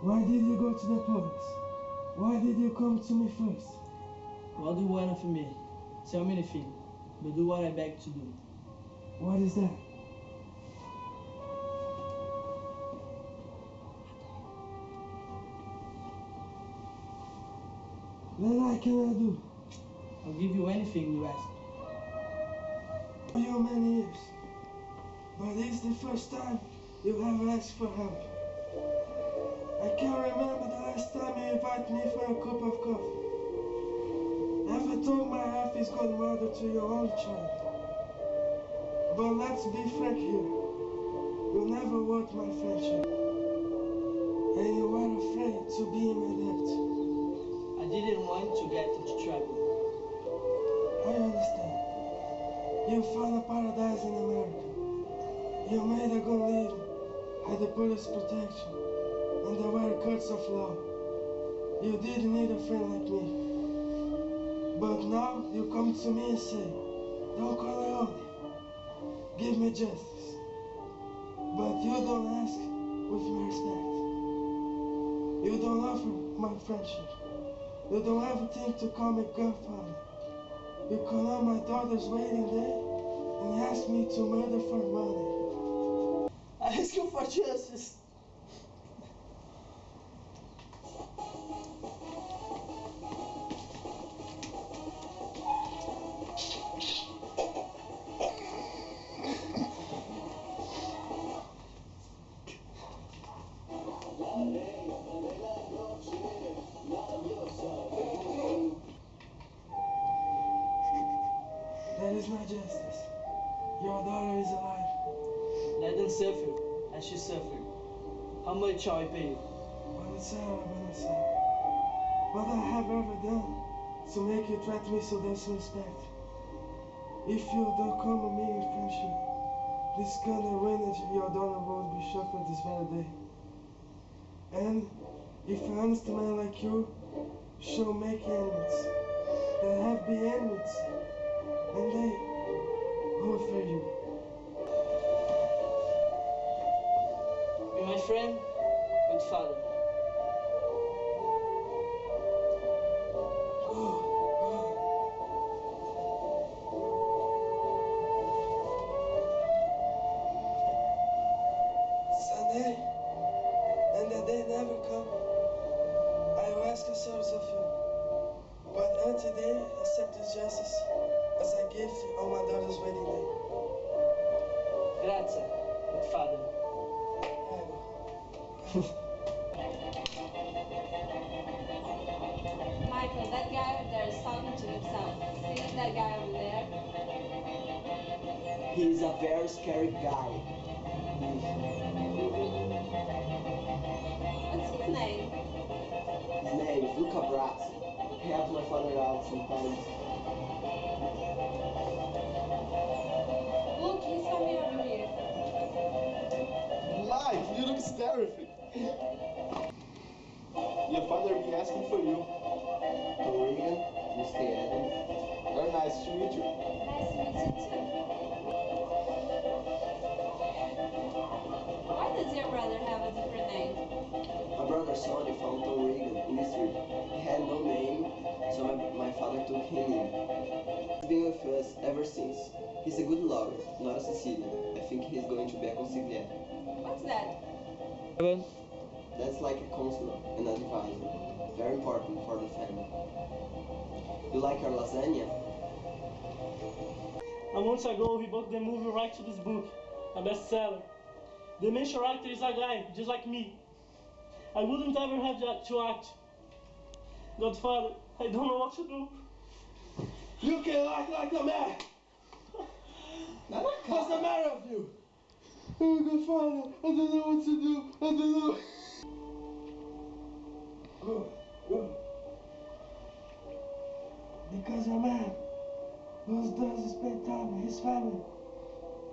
Why did you go to the police? Why did you come to me first? What do you want from me? Tell me anything, but do what I beg to do. What is that? Then I cannot do. I'll give you anything you ask. For you many years, but it's the first time you have asked for help. I can't remember the last time you invited me for a cup of coffee. Never told my half is godmother to your only child. But let's be frank here. You never want my friendship. And you were afraid to be in my debt. I didn't want to get into trouble. I understand. You found a paradise in America. You made a good living, had the police protection, and there were courts of law. You didn't need a friend like me. But now you come to me and say, Don Corleone, give me justice. But you don't ask with my respect. You don't offer my friendship. You don't ever think to call me godfather. You call out my daughter's waiting there and you ask me to murder for money. I ask you for justice. That is not justice. Your daughter is alive. Let them suffer, as she suffered. How much shall I pay you? Vanessa. What I have ever done to make you treat me so disrespect. If you don't come to me in friendship, this kind of ruinage your daughter will be suffered this very day. And if an honest man like you shall make enemies, that have been enemies, and they will fear you. Be my friend, good father. Sunday, and the day never come. I will ask a service of you. But until then, accept this justice as a gift on my daughter's wedding day. Grazie, good father. Michael, that guy over there is talking to himself. See that guy over there? He's a very scary guy. What's his name? His name is Luca Brazzi. He helps my father out sometimes. Look, he's coming over here. Mike, you look terrific. Your father will be asking for you. Regan, Mr. Adams. Very nice to meet you. Nice to meet you too. Why does your brother have a different name? My brother Sonny found Tom Regan in the street. He had no name, so my father took him in. He's been with us ever since. He's a good lawyer, not a Sicilian. I think he's going to be a consigliere. What's that? That's like a counselor, an advisor. Very important for the family. You like our lasagna? A month ago, he bought the movie right to this book, a bestseller. The main character is a guy, just like me. I wouldn't ever have to act. Godfather, I don't know what to do. You can act like a man! What's the matter with you? Oh, good father, I don't know what to do. I don't know. Good. Because a man who doesn't spend time with his family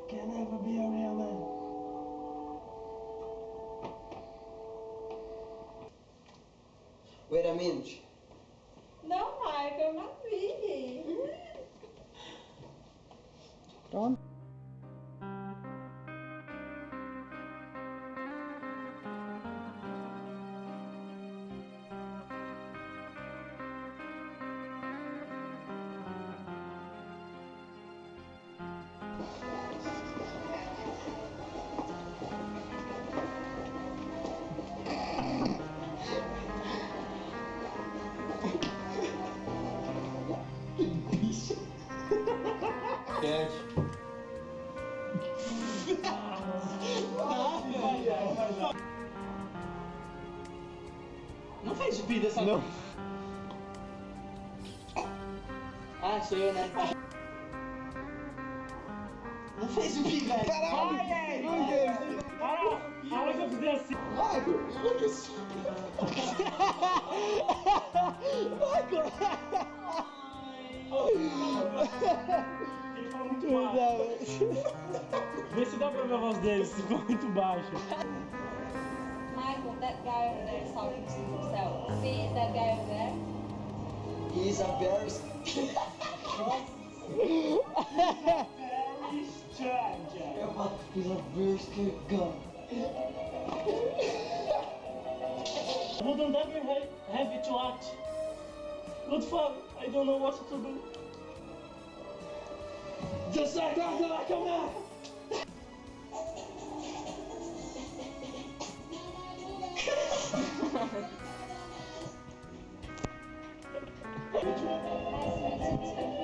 can never be a real man. Wait a minute. No, Michael, not me. Pronto? Não fez o pi dessa Não. vez. Ah, sou eu, né? Não fez o pi, velho. Caralho! Vai, Eric! Não fez. A hora que eu fizer assim. Michael, Lucas. Ele fala muito baixo. Vê se dá pra ver a voz dele, se ficou muito baixo. Michael, that guy over there is talking to himself. See that guy over there? He's a very he's a very scared guy. Wouldn't ever have it to act. Good father, I don't know what to do. Just like that, like a man. Nice to meet you too.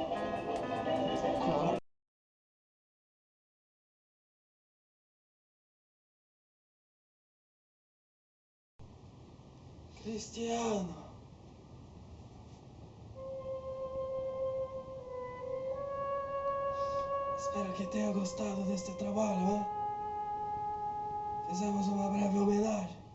Cristiano. Espero que tenha gostado deste trabalho, né? Fizemos uma breve homenagem.